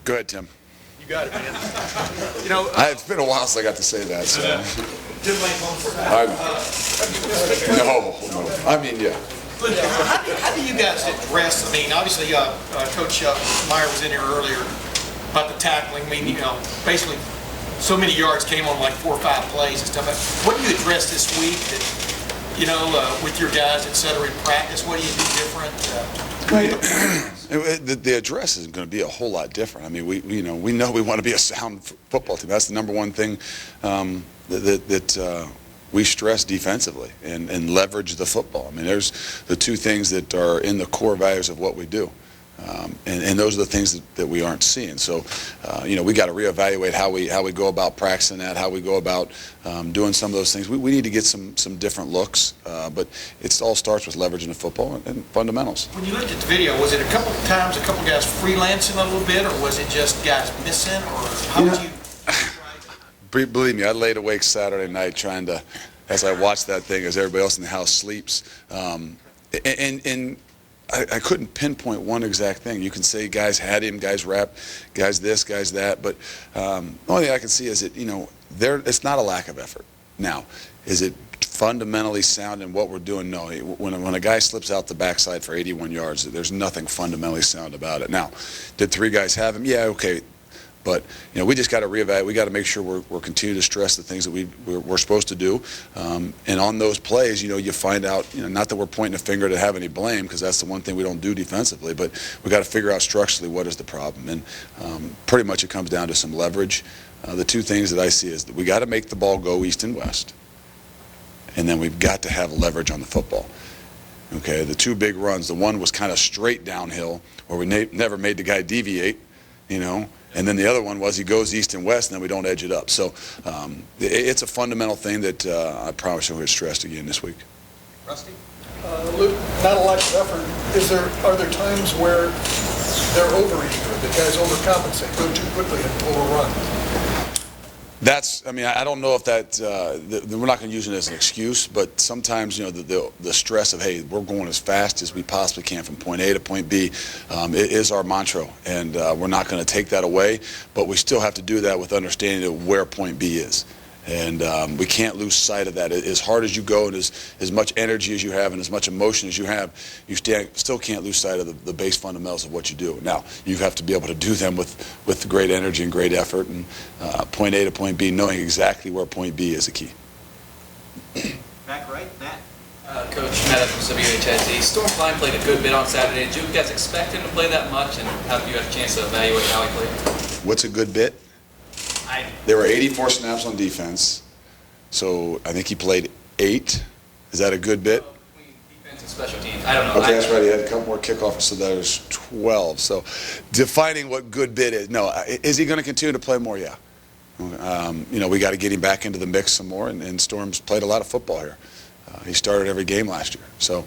Go ahead, Tim. You got it, man. It's been a while since I got to say that. So. Tim Lane home for No. I mean, yeah. But how do you guys address? I mean, obviously, Coach Meyer was in here earlier about the tackling. I mean, basically, so many yards came on like 4 or 5 plays and stuff. But what do you address this week that, with your guys, et cetera, in practice? What do you do different? The address isn't going to be a whole lot different. I mean, we know we want to be a sound football team. That's the number one thing that we stress defensively and leverage the football. I mean, there's the two things that are in the core values of what we do. And those are the things that we aren't seeing. So, we got to reevaluate how we go about practicing that, how we go about doing some of those things. We need to get some different looks, but it all starts with leveraging the football and fundamentals. When you looked at the video, was it a couple of times a couple guys freelancing a little bit, or was it just guys missing, or how would you? Believe me, I laid awake Saturday night trying to, as I watched that thing, as everybody else in the house sleeps, and I couldn't pinpoint one exact thing. You can say guys had him, guys wrapped, guys this, guys that, but the only thing I can see is that, it's not a lack of effort. Now, is it fundamentally sound in what we're doing? No. When a guy slips out the backside for 81 yards, there's nothing fundamentally sound about it. Now, did 3 guys have him? Yeah, okay. But we just got to reevaluate. We got to make sure we're continuing to stress the things that we're supposed to do. And on those plays, you find out. Not that we're pointing a finger to have any blame, because that's the one thing we don't do defensively. But we got to figure out structurally what is the problem. And pretty much it comes down to some leverage. The two things that I see is that we got to make the ball go east and west, and then we've got to have leverage on the football. Okay, the 2 big runs. The one was kind of straight downhill, where we never made the guy deviate. And then the other one was he goes east and west, and then we don't edge it up. So it's a fundamental thing that I promise you'll get stressed again this week. Rusty? Luke, not a lack of effort. Are there times where they're overeager, the guys overcompensate, go too quickly and overrun? I don't know if we're not going to use it as an excuse, but sometimes, the stress of, hey, we're going as fast as we possibly can from point A to point B is our mantra, and we're not going to take that away, but we still have to do that with understanding of where point B is. And we can't lose sight of that. As hard as you go and as much energy as you have and as much emotion as you have, you still can't lose sight of the base fundamentals of what you do. Now, you have to be able to do them with great energy and great effort. And point A to point B, knowing exactly where point B is the key. Back right, Matt. Coach Matt from WHSD. Storm Klein played a good bit on Saturday. Did you guys expect him to play that much, and how did you have a chance to evaluate how he played? What's a good bit? There were 84 snaps on defense, so I think he played 8. Is that a good bit? Defense and special teams. I don't know. Okay, that's right. He had a couple more kickoffs, so there's 12. So defining what good bit is. No, is he going to continue to play more? Yeah. We got to get him back into the mix some more, and Storm's played a lot of football here. He started every game last year. So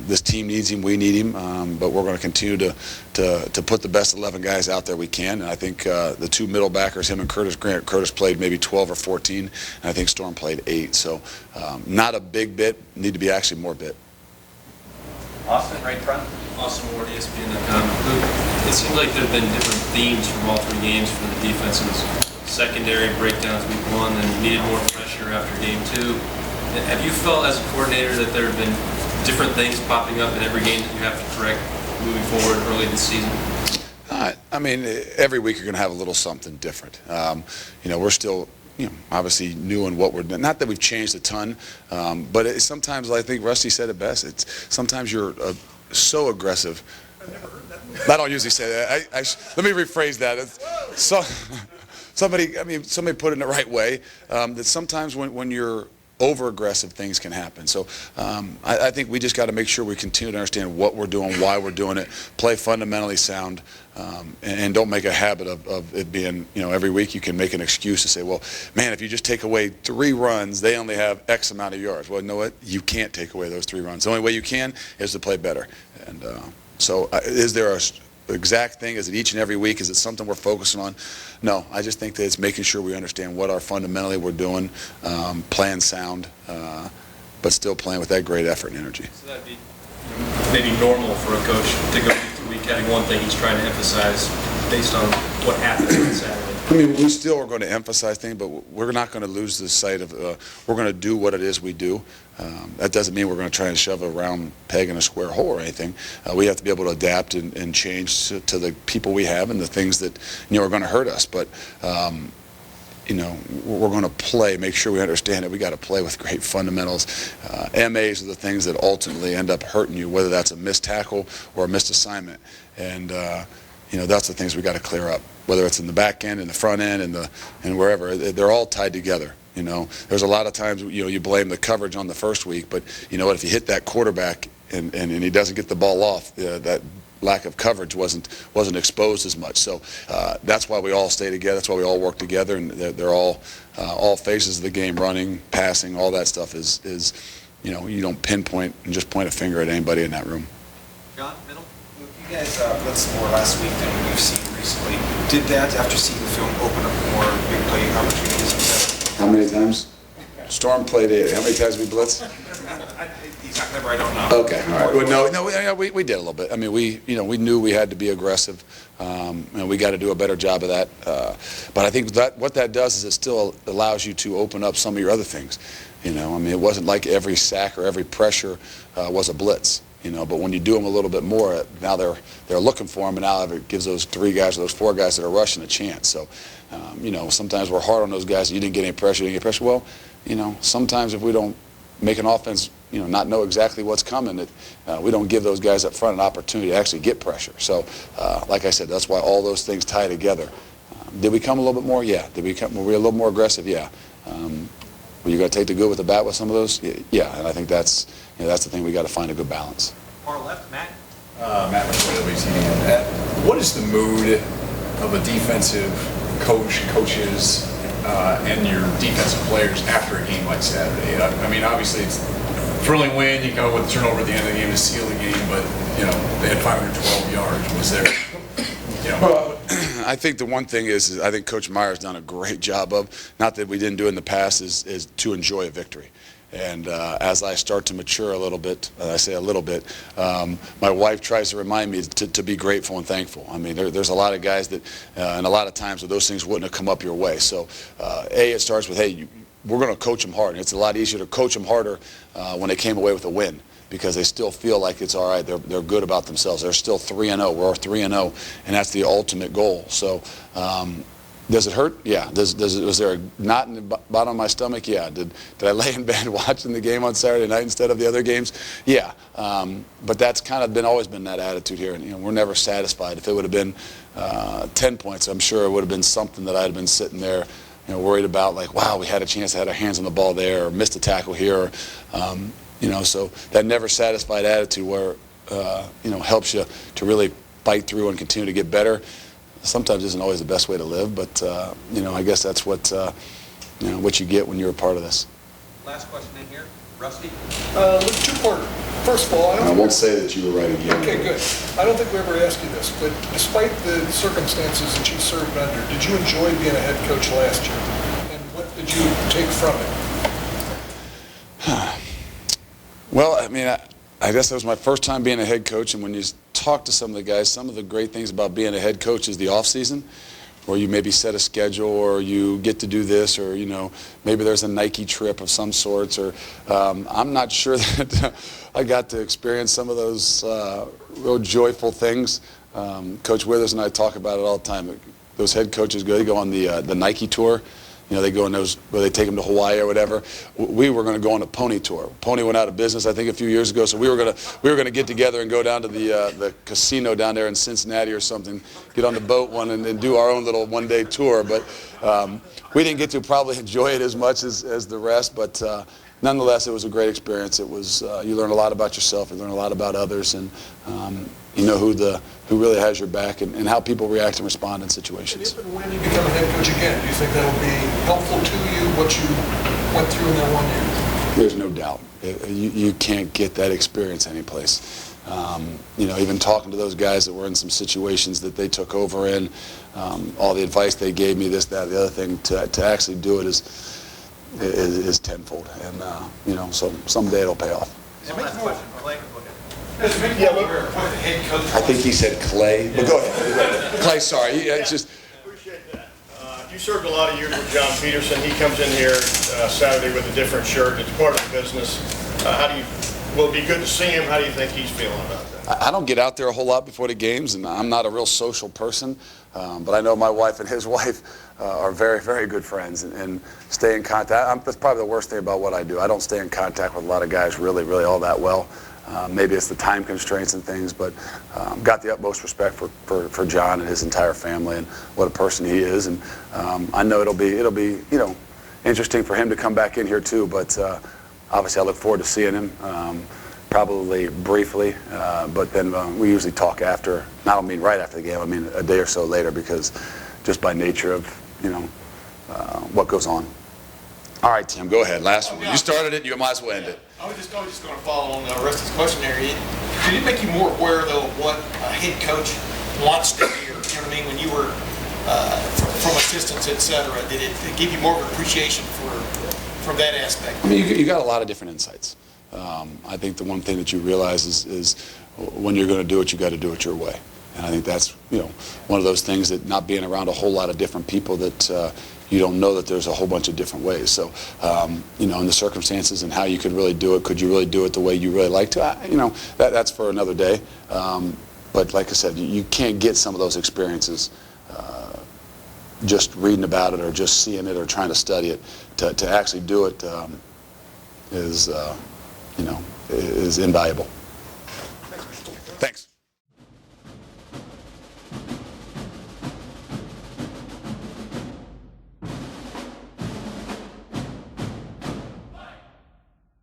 this team needs him, we need him, but we're going to continue to put the best 11 guys out there we can. And I think the 2 middle backers, him and Curtis Grant, Curtis played maybe 12 or 14, and I think Storm played 8. So not a big bit, need to be actually more bit. Austin, right front. Austin Ward, ESPN.com. It seems like there have been different themes from all 3 games for the defense. It was secondary breakdowns week 1, then you needed more pressure after game 2. Have you felt as a coordinator that there have been different things popping up in every game that you have to correct moving forward early this season? Every week you're going to have a little something different. We're still, obviously new in what we're doing. Not that we've changed a ton, but sometimes I think Rusty said it best. Sometimes you're so aggressive. I've never heard that. I don't usually say that. Let me rephrase that. Somebody put it in the right way. That sometimes when you're over-aggressive, things can happen. So I think we just got to make sure we continue to understand what we're doing, why we're doing it, play fundamentally sound, and don't make a habit of it being, every week you can make an excuse to say, well, man, if you just take away 3 runs, they only have X amount of yards. Well, you know what? You can't take away those 3 runs. The only way you can is to play better. And is there a exact thing? Is it each and every week? Is it something we're focusing on? No, I just think that it's making sure we understand what fundamentally we're doing, playing sound, but still playing with that great effort and energy. So that'd be maybe normal for a coach to go through the week having one thing he's trying to emphasize based on what happened on Saturday? I mean, we still are going to emphasize things, but we're not going to lose the sight of, we're going to do what it is we do. That doesn't mean we're going to try and shove a round peg in a square hole or anything. We have to be able to adapt and change to the people we have and the things that, are going to hurt us. But, we're going to play, make sure we understand that we got to play with great fundamentals. MAs are the things that ultimately end up hurting you, whether that's a missed tackle or a missed assignment. And, that's the things we got to clear up, whether it's in the back end, in the front end, and wherever. They're all tied together. There's a lot of times, you blame the coverage on the first week, but you know what, if you hit that quarterback and he doesn't get the ball off, that lack of coverage wasn't exposed as much. So that's why we all stay together. That's why we all work together, and they're all phases of the game, running, passing, all that stuff is you don't pinpoint and just point a finger at anybody in that room. John, middle? Look, you guys blitzed more last week than we've seen recently. Did that, after seeing the film, open up more big play opportunities? How many times? Storm played it. How many times we blitzed? Exactly, I don't know. Okay, all right. Well, no, we did a little bit. I mean, we knew we had to be aggressive, and we got to do a better job of that. But I think what that does is it still allows you to open up some of your other things. I mean, it wasn't like every sack or every pressure was a blitz. But when you do them a little bit more, now they're looking for them, and now it gives those 3 guys or those 4 guys that are rushing a chance. So, sometimes we're hard on those guys. You didn't get any pressure. You didn't get pressure. Well, sometimes if we don't make an offense, not know exactly what's coming, we don't give those guys up front an opportunity to actually get pressure. So, like I said, that's why all those things tie together. Did we come a little bit more? Yeah. Were we a little more aggressive? Yeah. Were you going to take the good with the bad with some of those? Yeah. And I think that's the thing we got to find a good balance. Far left, Matt. Matt McCoy, WTD. What is the mood of a defensive coach, coaches, and your defensive players after a game like Saturday? I mean, obviously it's a thrilling win. You come with a turnover at the end of the game to seal the game, but they had 512 yards. Was there? Well, I think the one thing is I think Coach Meyer's done a great job of, not that we didn't do in the past, is to enjoy a victory. And as I start to mature a little bit, I say a little bit, my wife tries to remind me to be grateful and thankful. I mean, there's a lot of guys that, and a lot of times where those things wouldn't have come up your way. So, it starts with, hey, we're going to coach them hard. And it's a lot easier to coach them harder when they came away with a win, because they still feel like it's all right. They're good about themselves. They're still 3-0. We're 3-0, and that's the ultimate goal. So, does it hurt? Yeah. Was there a knot in the bottom of my stomach? Yeah. Did I lay in bed watching the game on Saturday night instead of the other games? Yeah. But that's kind of always been that attitude here. And we're never satisfied. If it would have been 10 points, I'm sure it would have been something that I'd have been sitting there, worried about, like, wow, we had a chance, had our hands on the ball there, or missed a tackle here, or, so that never satisfied attitude where helps you to really fight through and continue to get better. Sometimes isn't always the best way to live, but I guess that's what you get when you're a part of this. Last question in here, Rusty. Two-parter. First of all, I won't say that you were right again. Okay, good. I don't think we ever asked you this, but despite the circumstances that you served under, did you enjoy being a head coach last year? And what did you take from it? Well, I mean, I guess that was my first time being a head coach, and when you talk to some of the guys, some of the great things about being a head coach is the off season, where you maybe set a schedule, or you get to do this, or maybe there's a Nike trip of some sorts, or I'm not sure that I got to experience some of those real joyful things. Coach Withers and I talk about it all the time. Those head coaches they go on the Nike tour. They go on those, where they take them to Hawaii or whatever. We were going to go on a pony tour. Pony went out of business, I think, a few years ago. So we were going to get together and go down to the casino down there in Cincinnati or something, get on the boat and do our own little one-day tour. But we didn't get to probably enjoy it as much as the rest. But nonetheless, it was a great experience. It was you learn a lot about yourself. You learn a lot about others, and you know who really has your back and how people react and respond in situations. If and when you become a head coach again, do you think that'll be helpful to you, what you went through in that 1 year? There's no doubt. You can't get that experience anyplace. Even talking to those guys that were in some situations that they took over in, all the advice they gave me, this, that, the other thing, to actually do it is tenfold. And, so someday it'll pay off. One last question. Yeah, Head coach. I think he said Clay. But go ahead. Clay, sorry. It's just, You served a lot of years with John Peterson. He comes in here Saturday with a different shirt. It's part of the business. Will it be good to see him? How do you think he's feeling about that? I don't get out there a whole lot before the games, and I'm not a real social person, but I know my wife and his wife are very, very good friends and stay in contact. That's probably the worst thing about what I do. I don't stay in contact with a lot of guys really, really all that well. Maybe it's the time constraints and things, but got the utmost respect for John and his entire family and what a person he is. And I know it'll be interesting for him to come back in here too. But obviously, I look forward to seeing him. Probably briefly, but then we usually talk after. I don't mean right after the game. I mean a day or so later, because just by nature of what goes on. All right, Tim, go ahead. Last one. You started it. You might as well end it. I was just going to follow on the rest of this question there. Did it make you more aware, though, of what a head coach wants to hear? You know what I mean? When you were from assistants, et cetera, did it give you more of an appreciation for that aspect? I mean, you got a lot of different insights. I think the one thing that you realize is when you're going to do it, you got to do it your way. And I think that's one of those things that not being around a whole lot of different people that you don't know that there's a whole bunch of different ways. So in the circumstances and how you could really do it, could you really do it the way you really like to? That's for another day. But like I said, you can't get some of those experiences just reading about it or just seeing it or trying to study it. To actually do it is invaluable. Thanks.